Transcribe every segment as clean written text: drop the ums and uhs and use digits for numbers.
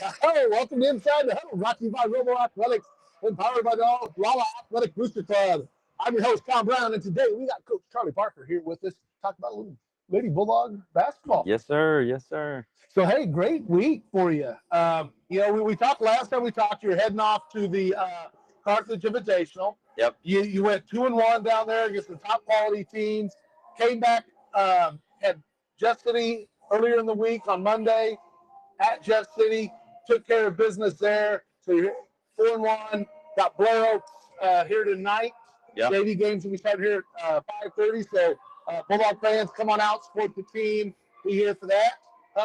Hey, welcome to Inside the Huddle, brought to you by Robo Athletics and powered by the Lala Athletic Booster Club. I'm your host, Tom Brown, and today we got Coach Charlie Parker here with us to talk about a little Lady Bulldog basketball. Yes, sir. Yes, sir. So, hey, great week for you. We talked last time we talked, you're heading off to the Carthage Invitational. Yep. You went 2-1 down there against the top quality teams, came back, had Jeff City earlier in the week on Monday at Jeff City, took care of business there. So you're 4-1, got Blair Oaks here tonight. Yep. JV games we start here at 5:30. So Bulldog fans, come on out, support the team. Be here for that.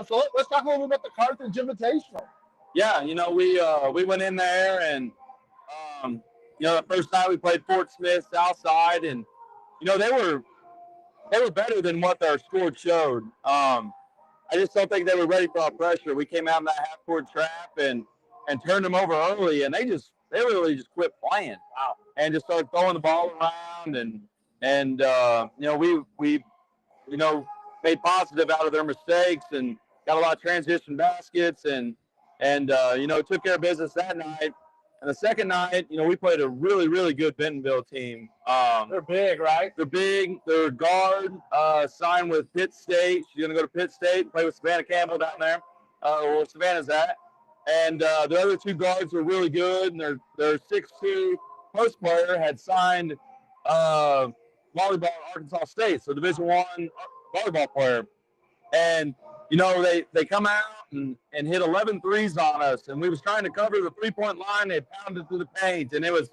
So let's talk a little bit about the Carthage Invitational. Yeah, we went in there and, the first night we played Fort Smith Southside, and, they were better than what their score showed. I just don't think they were ready for our pressure. We came out in that half-court trap and turned them over early, and they really just quit playing. Wow. And just started throwing the ball around, and we made positive out of their mistakes and got a lot of transition baskets and took care of business that night. And the second night, we played a really, really good Bentonville team. They're big, right? They're big. Their guard signed with Pitt State. She's going to go to Pitt State and play with Savannah Campbell down there, where Savannah's at. And the other two guards are really good. And their 6'2" post player had signed volleyball at Arkansas State, so Division I volleyball player. And they come out and hit 11 threes on us, and we was trying to cover the three-point line. They pounded through the paint, and it was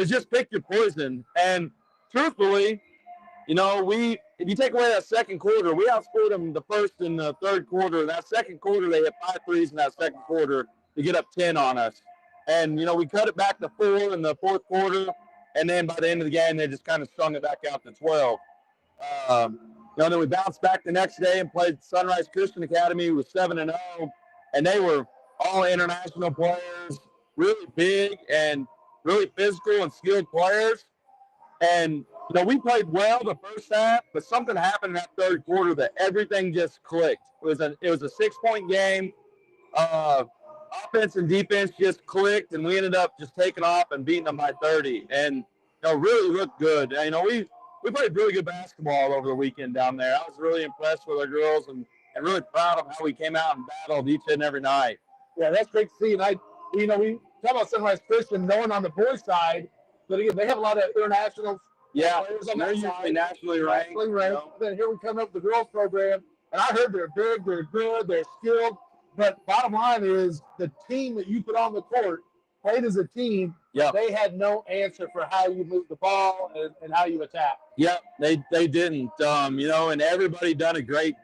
just pick your poison. And truthfully, if you take away that second quarter, we outscored them the first and the third quarter. That second quarter, they hit 5 threes in that second quarter to get up 10 on us. And, we cut it back to 4 in the fourth quarter, and then by the end of the game, they just kind of strung it back out to 12. Then we bounced back the next day and played Sunrise Christian Academy with 7-0, and they were all international players, really big and really physical and skilled players. And we played well the first half, but something happened in that third quarter that everything just clicked. It was a 6-point game. Offense and defense just clicked, and we ended up just taking off and beating them by 30, and really looked good. We played really good basketball over the weekend down there. I was really impressed with our girls and really proud of how we came out and battled each and every night. Yeah, that's great to see. And we talk about Sunrise Christian knowing on the boys' side, but again, they have a lot of international players on they're that usually side. nationally ranked. Then here we come up with the girls program, and I heard they're big, they're good, they're skilled. But bottom line is the team that you put on the court played as a team. Yep. They had no answer for how you move the ball and how you attack. Yep, they didn't. And everybody done a great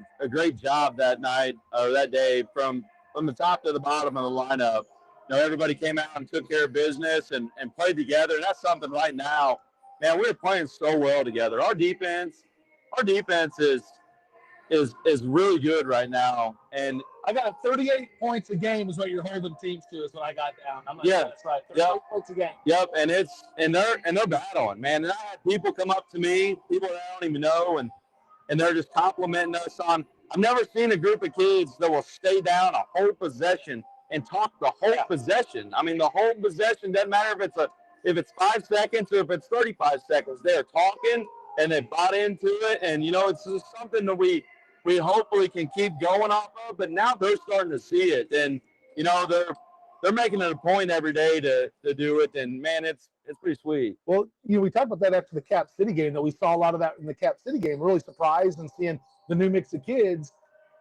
job that night or that day from the top to the bottom of the lineup. Everybody came out and took care of business and played together. And that's something right now, man, we're playing so well together. Our defense is really good right now. And I got 38 points a game is what you're holding teams to, is what I got down. I'm not sure that's right. 38 points a game. Yep, and they're battling, man. And I had people come up to me, people that I don't even know, and they're just complimenting us on. I've never seen a group of kids that will stay down a whole possession and talk the whole possession. I mean, the whole possession doesn't matter if it's 5 seconds or if it's 35 seconds. They're talking and they bought into it, and it's just something that we hopefully can keep going off of, but now they're starting to see it, and they're making it a point every day to do it, and man, it's pretty sweet. Well, we talked about that after the Cap City game, that we saw a lot of that in the Cap City game. Really surprised and seeing the new mix of kids.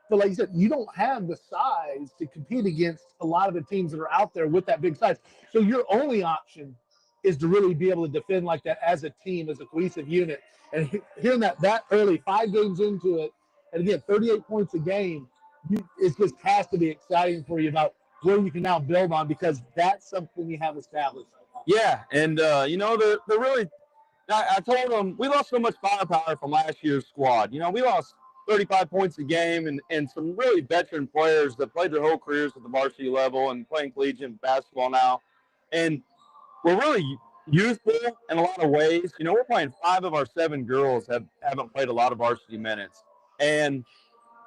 But like you said, you don't have the size to compete against a lot of the teams that are out there with that big size. So your only option is to really be able to defend like that as a team, as a cohesive unit. And hearing that early, 5 games into it, and again, 38 points a game, it just has to be exciting for you about where you can now build on, because that's something you have established. Yeah, and, they're really – I told them we lost so much firepower from last year's squad. We lost 35 points a game and some really veteran players that played their whole careers at the varsity level and playing collegiate basketball now. And we're really youthful in a lot of ways. We're playing 5 of our 7 girls haven't played a lot of varsity minutes. And,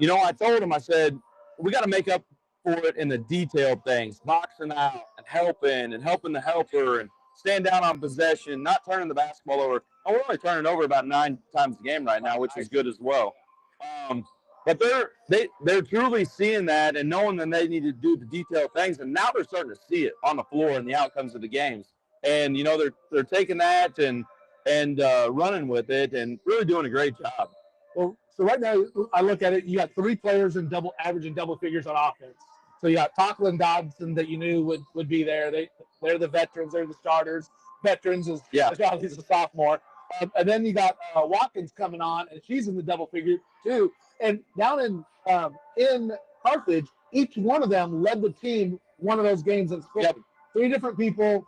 I told them, I said, we got to make up for it in the detailed things, boxing out and helping the helper and stand down on possession, not turning the basketball over. And we're only turning over about 9 times a game right now, which is good as well. But they're truly seeing that and knowing that they need to do the detailed things, and now they're starting to see it on the floor and the outcomes of the games. And they're taking that and running with it and really doing a great job. Well, so right now I look at it. You got 3 players in averaging double figures on offense. So you got Tocklin and Dodson that you knew would be there. They're the veterans. They're the starters. Veterans is Charley's a sophomore. And then you got Watkins coming on, and she's in the double figure too. And down in Carthage, each one of them led the team one of those games in scoring. Yep. 3 different people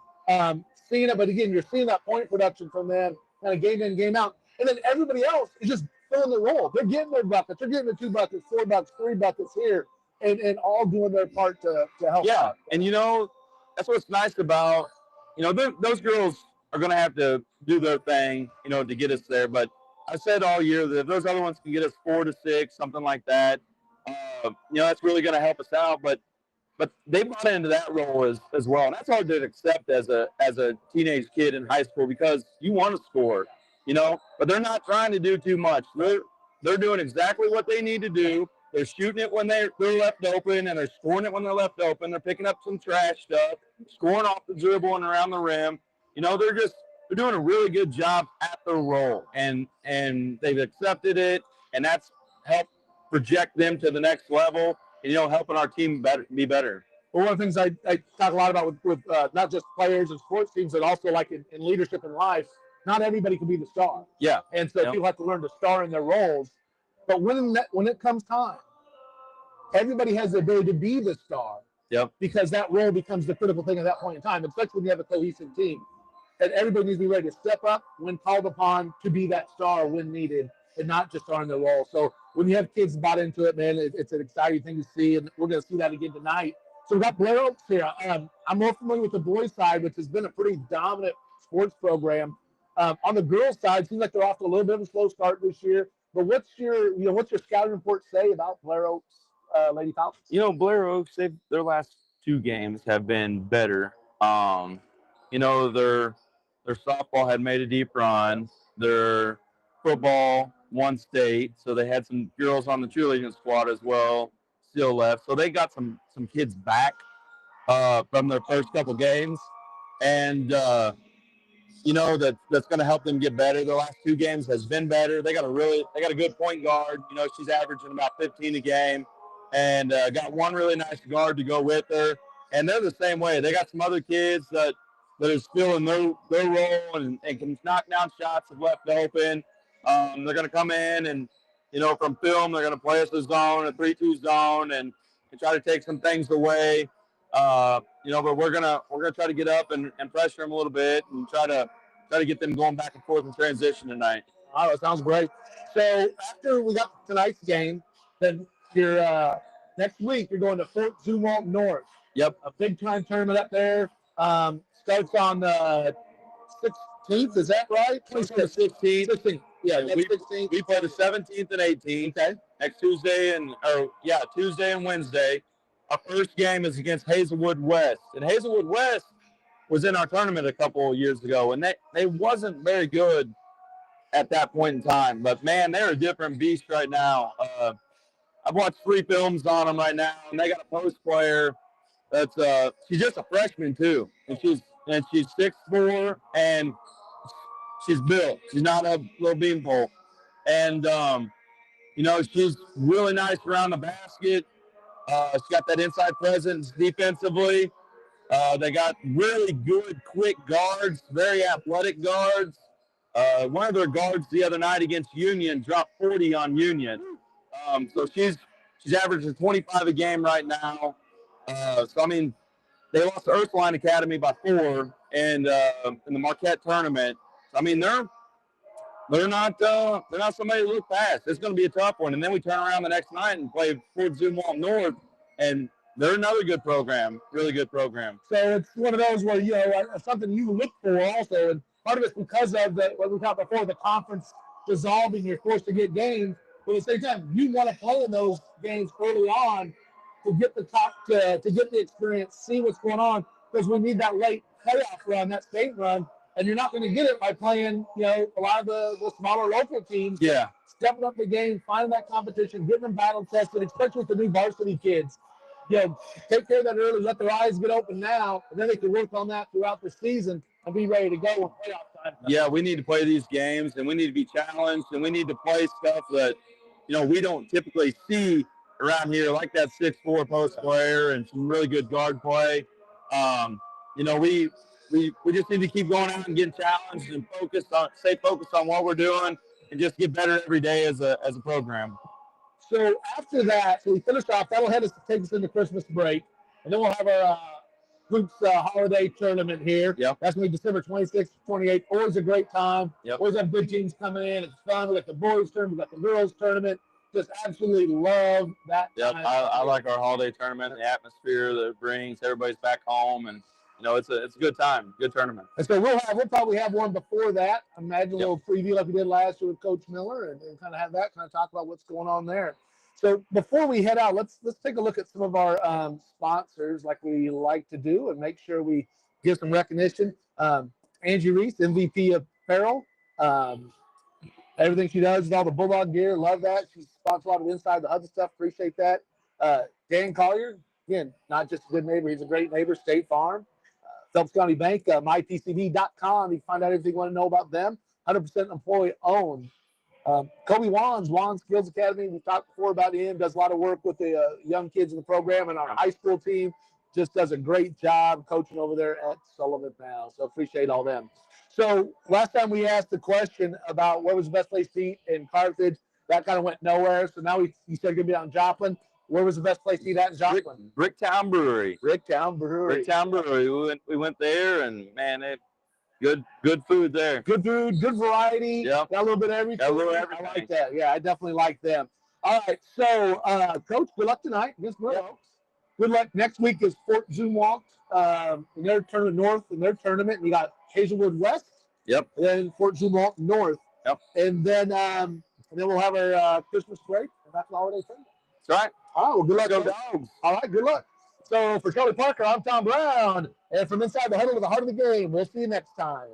seeing it, but again, you're seeing that point production from them, kind of game in, game out. And then everybody else is just filling their role. They're getting their buckets. They're getting their 2 buckets, 4 buckets, 3 buckets here, and all doing their part to help. Yeah, out. And that's what's nice about those girls are going to have to do their thing, to get us there. But I said all year that if those other ones can get us 4 to 6, something like that, that's really going to help us out. But they bought into that role as well, and that's hard to accept as a teenage kid in high school because you want to score, but they're not trying to do too much. They're doing exactly what they need to do. They're shooting it when they're left open, and they're scoring it when they're left open. They're picking up some trash stuff, scoring off the dribble and around the rim. They're doing a really good job at their role, and they've accepted it, and that's helped project them to the next level, and, helping our team be better. Well, one of the things I talk a lot about with not just players and sports teams, but also like in leadership in life, not everybody can be the star. Yeah. And so people have to learn to star in their roles. But when it comes time, everybody has the ability to be the star. Yep. Because that role becomes the critical thing at that point in time, especially when you have a cohesive team. And everybody needs to be ready to step up when called upon to be that star when needed and not just star in their role. So when you have kids bought into it, man, it's an exciting thing to see, and we're going to see that again tonight. So we've got Blair Oaks here. I'm more familiar with the boys' side, which has been a pretty dominant sports program. On the girls' side, it seems like they're off to a little bit of a slow start this year. But what's your scouting report say about Blair Oaks, Lady Falcons? Blair Oaks, their last 2 games have been better. Their softball had made a deep run. Their football won state, so they had some girls on the cheerleading squad as well still left. So they got some kids back from their first couple games, and that's going to help them get better. The last 2 games has been better. They got a good point guard. She's averaging about 15 a game, and got one really nice guard to go with her. And they're the same way. They got some other kids that are still in their role and can knock down shots if left open. They're going to come in and, from film, they're going to play us a zone, a 3-2 zone, and try to take some things away. But we're gonna try to get up and pressure them a little bit and try to get them going back and forth in transition tonight. Oh, that sounds great. So after we got tonight's game, then you're next week you're going to Fort Zumwalt North. Yep, a big time tournament up there. Starts on the 16th. Is that right? 16th. 16th. Yeah, we play the 17th and 18th. Okay. Next Tuesday and Wednesday. Our first game is against Hazelwood West. And Hazelwood West was in our tournament a couple of years ago, and they wasn't very good at that point in time. But, man, they're a different beast right now. I've watched 3 films on them right now, and they got a post player that's she's just a freshman too, and she's 6'4", and she's built. She's not a little beanpole, and she's really nice around the basket. She's got that inside presence defensively. They got really good, quick guards, very athletic guards. One of their guards the other night against Union dropped 40 on Union. So she's averaging 25 a game right now. They lost to Ursuline Academy by 4 in the Marquette tournament. I mean, they're not somebody to look past. It's going to be a tough one. And then we turn around the next night and play Fort Zumwalt North, and they're another good program, really good program. So it's one of those where something you look for also, and part of it's because of what we talked before, the conference dissolving. You're forced to get games, but at the same time, you want to play in those games early on to get the to get the experience, see what's going on, because we need that late playoff run, that state run, and you're not going to get it by playing, a lot of the smaller local teams. Yeah. Stepping up the game, finding that competition, getting them battle tested, especially with the new varsity kids. Take care of that early, let their eyes get open now, and then they can work on that throughout the season and be ready to go when playoff time. Yeah, we need to play these games, and we need to be challenged, and we need to play stuff that, we don't typically see around here, like that 6'4" post player and some really good guard play. We just need to keep going out and getting challenged and stay focused on what we're doing and just get better every day as a program. So after that, we finish off. That'll take us into Christmas break, and then we'll have our Hoops holiday tournament here. Yep. That's going to be December 26th, 28th. Always a great time. Yep. Always have good teams coming in. It's fun. We got the boys tournament. We got the girls tournament. Just absolutely love that. Yep. time. I like our holiday tournament, the atmosphere that it brings. Everybody's back home, and it's a good time, good tournament. And so we'll probably have one before that. I imagine a little preview like we did last year with Coach Miller, and kind of have that kind of talk about what's going on there. So before we head out, let's take a look at some of our sponsors, like we like to do, and make sure we give some recognition. Angie Reese, MVP Apparel. Everything she does is all the Bulldog gear. Love that. She sponsors a lot of Inside the Hudson stuff. Appreciate that. Dan Collier, again, not just a good neighbor, he's a great neighbor. State Farm. Phelps County Bank, mytcb.com. You can find out everything you want to know about them. 100% employee owned. Kobe Wands Skills Academy. We talked before about him. Does a lot of work with the young kids in the program, and our high school team just does a great job coaching over there at Sullivan now. So appreciate all them. So last time we asked the question about where was the best place to eat in Carthage. That kind of went nowhere. So now you said you're going to be out in Joplin. Where was the best place to eat at in Joplin? Bricktown Brewery. Bricktown Brewery. We went there, and man, good food there. Good food, good variety. Yep. Got a little bit of everything. Got a little everything. I like that. Yeah, I definitely like them. All right, so Coach, good luck tonight against Blair Oaks. Good luck. Next week is Fort Zumwalt in their tournament north in their tournament. And you got Hazelwood West. Yep. And then Fort Zumwalt north. Yep. And then we'll have our Christmas break, and that's the holiday tournament. That's right. All right, well, good luck. Go Dogs. All right, good luck. So for Charley Parker, I'm Tom Brown. And from inside the huddle to the heart of the game, we'll see you next time.